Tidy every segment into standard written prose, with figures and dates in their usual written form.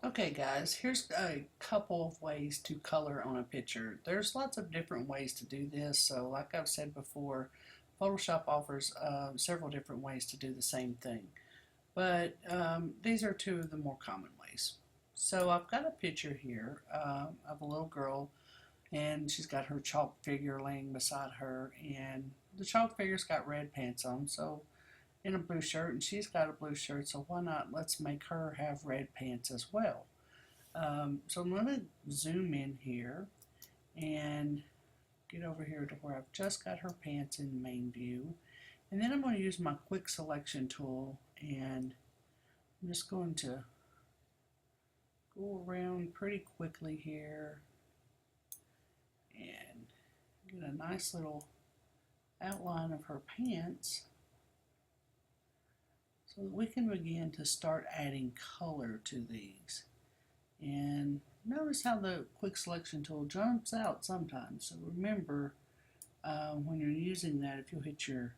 Okay guys, here's a couple of ways to color on a picture. There's lots of different ways to do this, so like I've said before, Photoshop offers several different ways to do the same thing. But these are two of the more common ways. So I've got a picture here of a little girl, and she's got her chalk figure laying beside her, and the chalk figure's got red pants on, so in a blue shirt, and she's got a blue shirt, so why not let's make her have red pants as well. So I'm going to zoom in here and get over here to where I've just got her pants in main view. And then I'm going to use my quick selection tool, and I'm just going to go around pretty quickly here and get a nice little outline of her pants so that we can begin to start adding color to these. And notice how the quick selection tool jumps out sometimes. So remember, when you're using that, if you hit your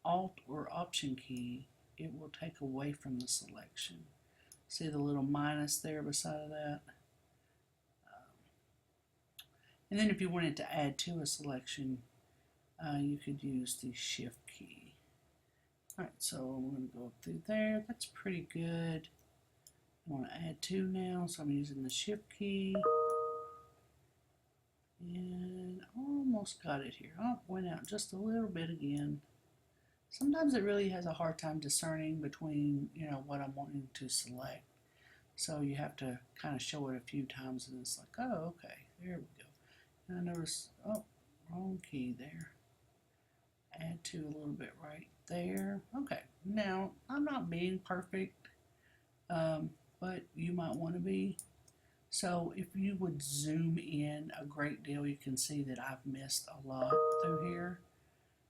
Alt or Option key, it will take away from the selection. See the little minus there beside of that? And then if you wanted to add to a selection, you could use the Shift key. Alright, so I'm going to go up through there. That's pretty good. I want to add two now, so I'm using the Shift key. And almost got it here. Oh, went out just a little bit again. Sometimes it really has a hard time discerning between, what I'm wanting to select. So you have to kind of show it a few times and it's like, oh, okay, there we go. And I notice, oh, wrong key there. Add to a little bit right there. Okay, now I'm not being perfect, but you might want to be. So if you would zoom in a great deal, you can see that I've missed a lot through here.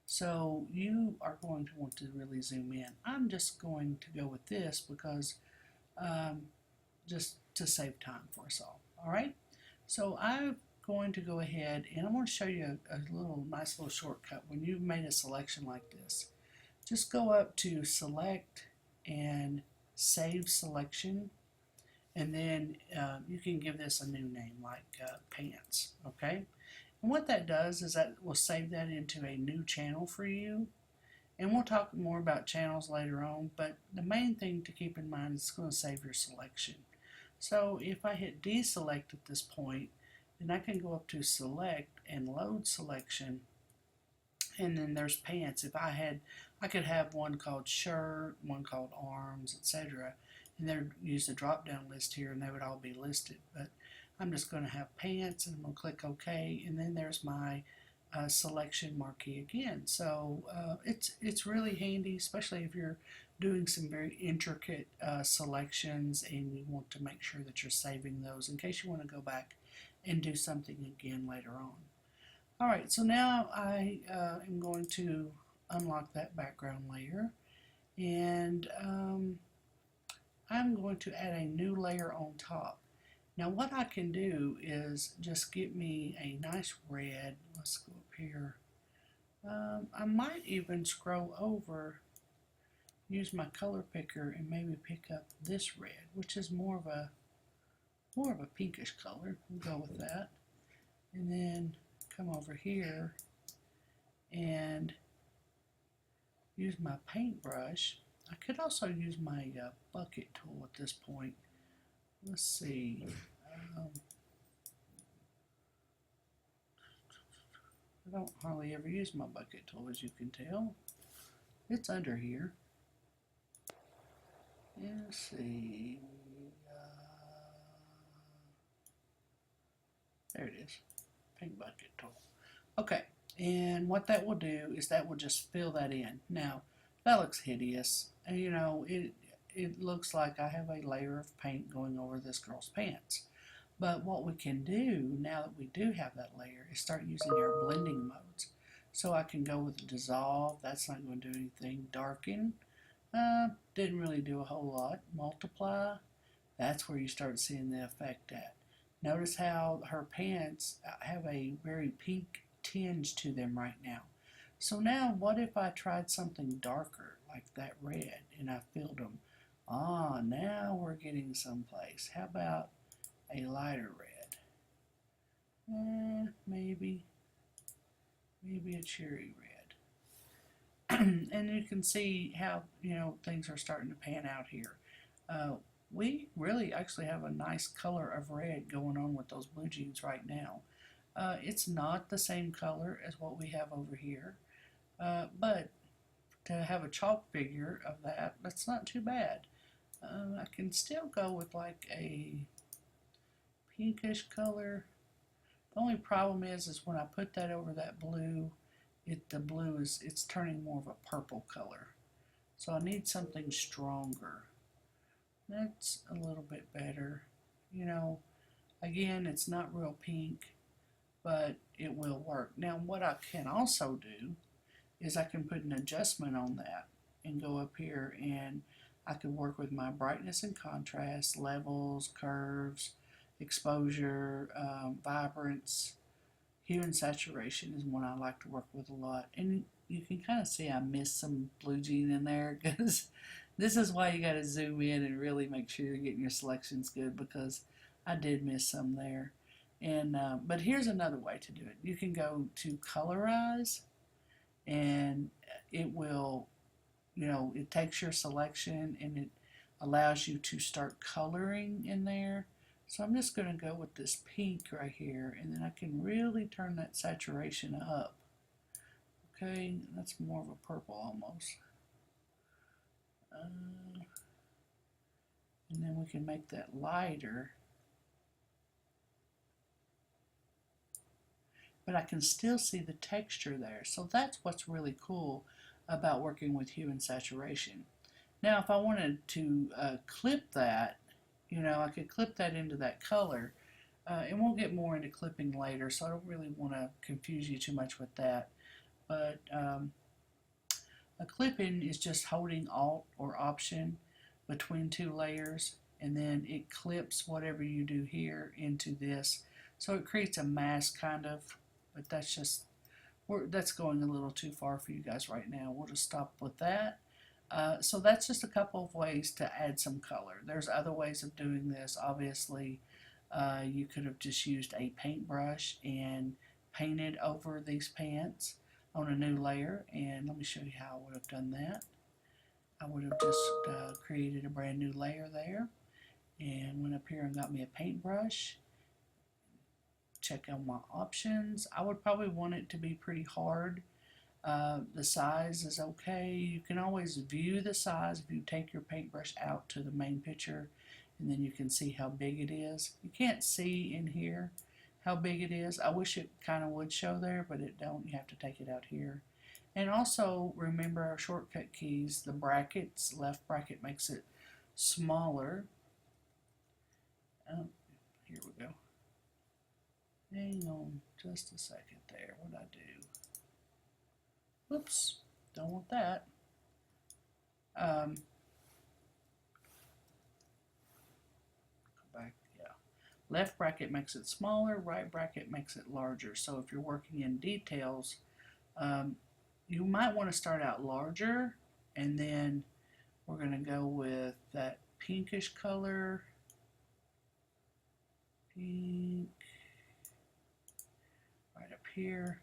So you are going to want to really zoom in. I'm just going to go with this because just to save time for us all. All right. So I'm going to go ahead and I'm going to show you a nice little shortcut. When you've made a selection like this, just go up to Select and Save Selection, and then you can give this a new name like Pants. Okay. And what that does is that will save that into a new channel for you. And we'll talk more about channels later on, but the main thing to keep in mind is it's going to save your selection. So if I hit deselect at this point, then I can go up to select and load selection, and then there's pants. I could have one called shirt, one called arms, etc. And they'd use the drop down list here and they would all be listed. But I'm just going to have pants and I'm going to click OK, and then there's my selection marquee again. So it's really handy, especially if you're doing some very intricate selections and you want to make sure that you're saving those in case you want to go back and do something again later on. Alright, so now I am going to unlock that background layer, and I'm going to add a new layer on top. Now what I can do is just get me a nice red. Let's go up here. I might even scroll over, use my color picker, and maybe pick up this red, which is more of a pinkish color. We'll go with that. And then come over here and use my paintbrush. I could also use my bucket tool at this point. Let's see. I don't hardly ever use my bucket tool, as you can tell. It's under here. Let's see. There it is. Paint bucket tool. Okay, and what that will do is that will just fill that in. Now, that looks hideous. And it looks like I have a layer of paint going over this girl's pants. But what we can do, now that we do have that layer, is start using our blending modes. So I can go with dissolve, that's not going to do anything. Darken, didn't really do a whole lot. Multiply, that's where you start seeing the effect at. Notice how her pants have a very pink tinge to them right now. So now what if I tried something darker like that red and I filled them Ah, now we're getting someplace. How about a lighter red? Maybe a cherry red. And you can see how, things are starting to pan out here. We really actually have a nice color of red going on with those blue jeans right now. It's not the same color as what we have over here, but to have a chalk figure of that, that's not too bad. I can still go with like a pinkish color. The only problem is when I put that over that blue, the blue it's turning more of a purple color. So I need something stronger. That's a little bit better. Again, it's not real pink, but it will work. Now what I can also do is I can put an adjustment on that and go up here, and I can work with my brightness and contrast, levels, curves, exposure, vibrance. Hue and saturation is one I like to work with a lot. And you can kind of see I missed some blue jean in there, because this is why you got to zoom in and really make sure you're getting your selections good, because I did miss some there. And but here's another way to do it. You can go to colorize, and it will, it takes your selection and it allows you to start coloring in there. So I'm just going to go with this pink right here, and then I can really turn that saturation up. Okay, that's more of a purple almost. And then we can make that lighter. But I can still see the texture there. So that's what's really cool about working with hue and saturation. Now if I wanted to clip that, I could clip that into that color. And we'll get more into clipping later, so I don't really want to confuse you too much with that. But a clip-in is just holding Alt or Option between two layers, and then it clips whatever you do here into this. So it creates a mask kind of, but that's going a little too far for you guys right now. We'll just stop with that. So that's just a couple of ways to add some color. There's other ways of doing this. Obviously, you could have just used a paintbrush and painted over these pants on a new layer. And let me show you how I would have done that. I would have just created a brand new layer there, and went up here and got me a paintbrush. Check out my options. I would probably want it to be pretty hard. The size is okay. You can always view the size if you take your paintbrush out to the main picture, and then you can see how big it is. You can't see in here how big it is. I wish it kind of would show there, but it don't. You have to take it out here. And also remember our shortcut keys. The brackets, left bracket makes it smaller. Here we go. Hang on just a second there. What'd I do? Whoops, don't want that. Go back, yeah. Left bracket makes it smaller, right bracket makes it larger. So if you're working in details, you might want to start out larger, and then we're going to go with that pinkish color. Pink. Right up here.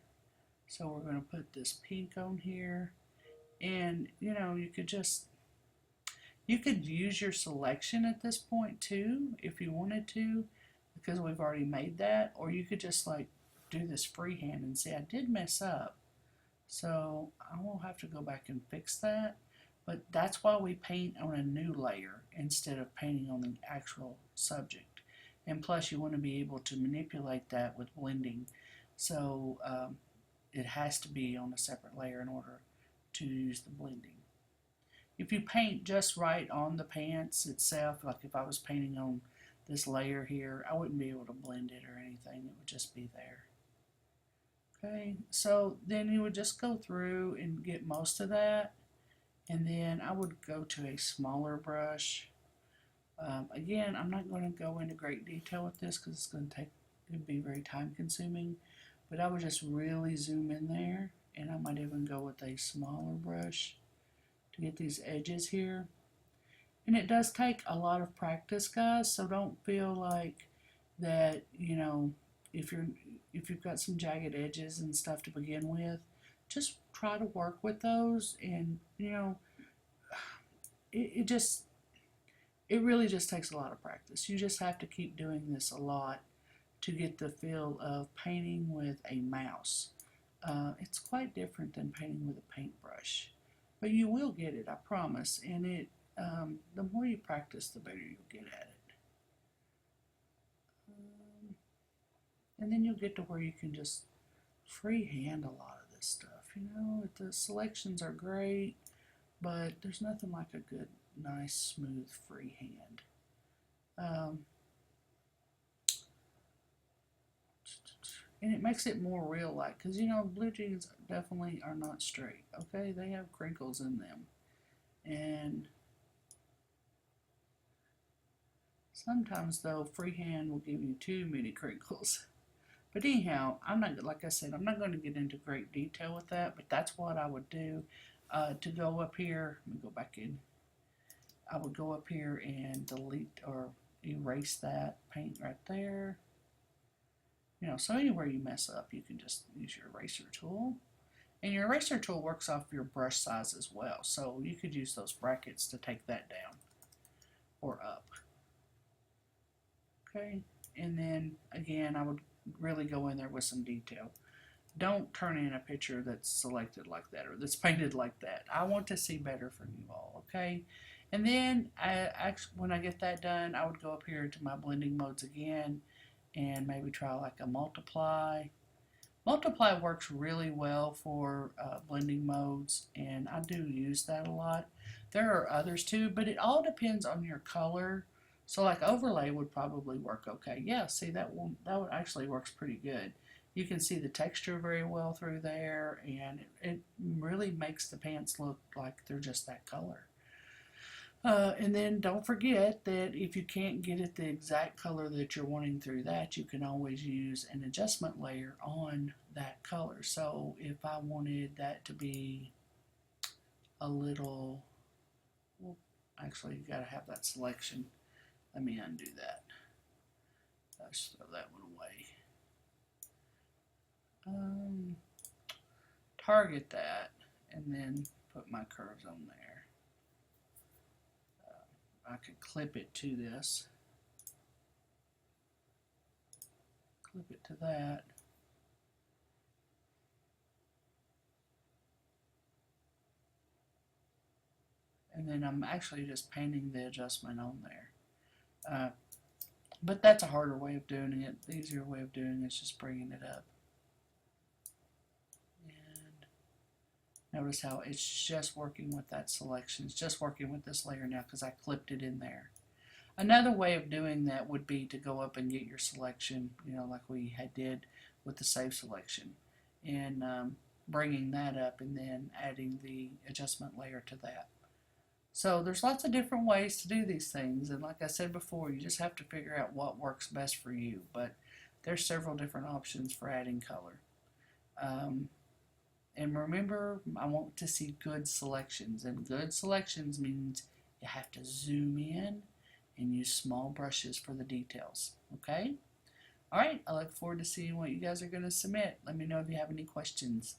So we're going to put this pink on here, and you could use your selection at this point too if you wanted to, because we've already made that, or you could just like do this freehand and see I did mess up, so I will have to go back and fix that. But that's why we paint on a new layer instead of painting on the actual subject. And plus you want to be able to manipulate that with blending. So it has to be on a separate layer in order to use the blending. If you paint just right on the pants itself, like if I was painting on this layer here, I wouldn't be able to blend it or anything. It would just be there. Okay, so then you would just go through and get most of that, and then I would go to a smaller brush. Again, I'm not going to go into great detail with this because it'd be very time consuming, but I would just really zoom in there, and I might even go with a smaller brush to get these edges here. And it does take a lot of practice, guys, so don't feel like that, you know, if you're if you've got some jagged edges and stuff to begin with, just try to work with those, and you know, it just it really just takes a lot of practice. You just have to keep doing this a lot to get the feel of painting with a mouse. It's quite different than painting with a paintbrush, but you will get it, I promise. And the more you practice, the better you'll get at it. And then you'll get to where you can just freehand a lot of this stuff. You know, the selections are great, but there's nothing like a good, nice, smooth freehand. And it makes it more real-like, because you know blue jeans definitely are not straight. Okay, they have crinkles in them, and sometimes though freehand will give you too many crinkles. But anyhow, I'm not, like I said, I'm not going to get into great detail with that, but that's what I would do. To go up here, let me go back in. I would go up here and delete or erase that paint right there. You know, so anywhere you mess up, you can just use your eraser tool. And your eraser tool works off your brush size as well, so you could use those brackets to take that down or up. Okay, and then again, I would really go in there with some detail. Don't turn in a picture that's selected like that or that's painted like that. I want to see better from you all, okay? And then when I get that done, I would go up here to my blending modes again and maybe try like a multiply. Multiply works really well for blending modes, and I do use that a lot. There are others too, but it all depends on your color. So like overlay would probably work okay. Yeah, see that one actually works pretty good. You can see the texture very well through there, and it really makes the pants look like they're just that color. And then don't forget that if you can't get it the exact color that you're wanting through that, you can always use an adjustment layer on that color. So if I wanted that to be a little, well, actually you got to have that selection. Let me undo that. Let's throw that one away. Target that and then put my curves on there. I could clip it to this, clip it to that, and then I'm actually just painting the adjustment on there. But that's a harder way of doing it. The easier way of doing it is just bringing it up. Notice how it's just working with that selection. It's just working with this layer now because I clipped it in there. Another way of doing that would be to go up and get your selection, you know, like we did with the save selection, and bringing that up and then adding the adjustment layer to that. So there's lots of different ways to do these things, and like I said before, you just have to figure out what works best for you. But there's several different options for adding color. And remember, I want to see good selections, and good selections means you have to zoom in and use small brushes for the details, okay? All right, I look forward to seeing what you guys are going to submit. Let me know if you have any questions.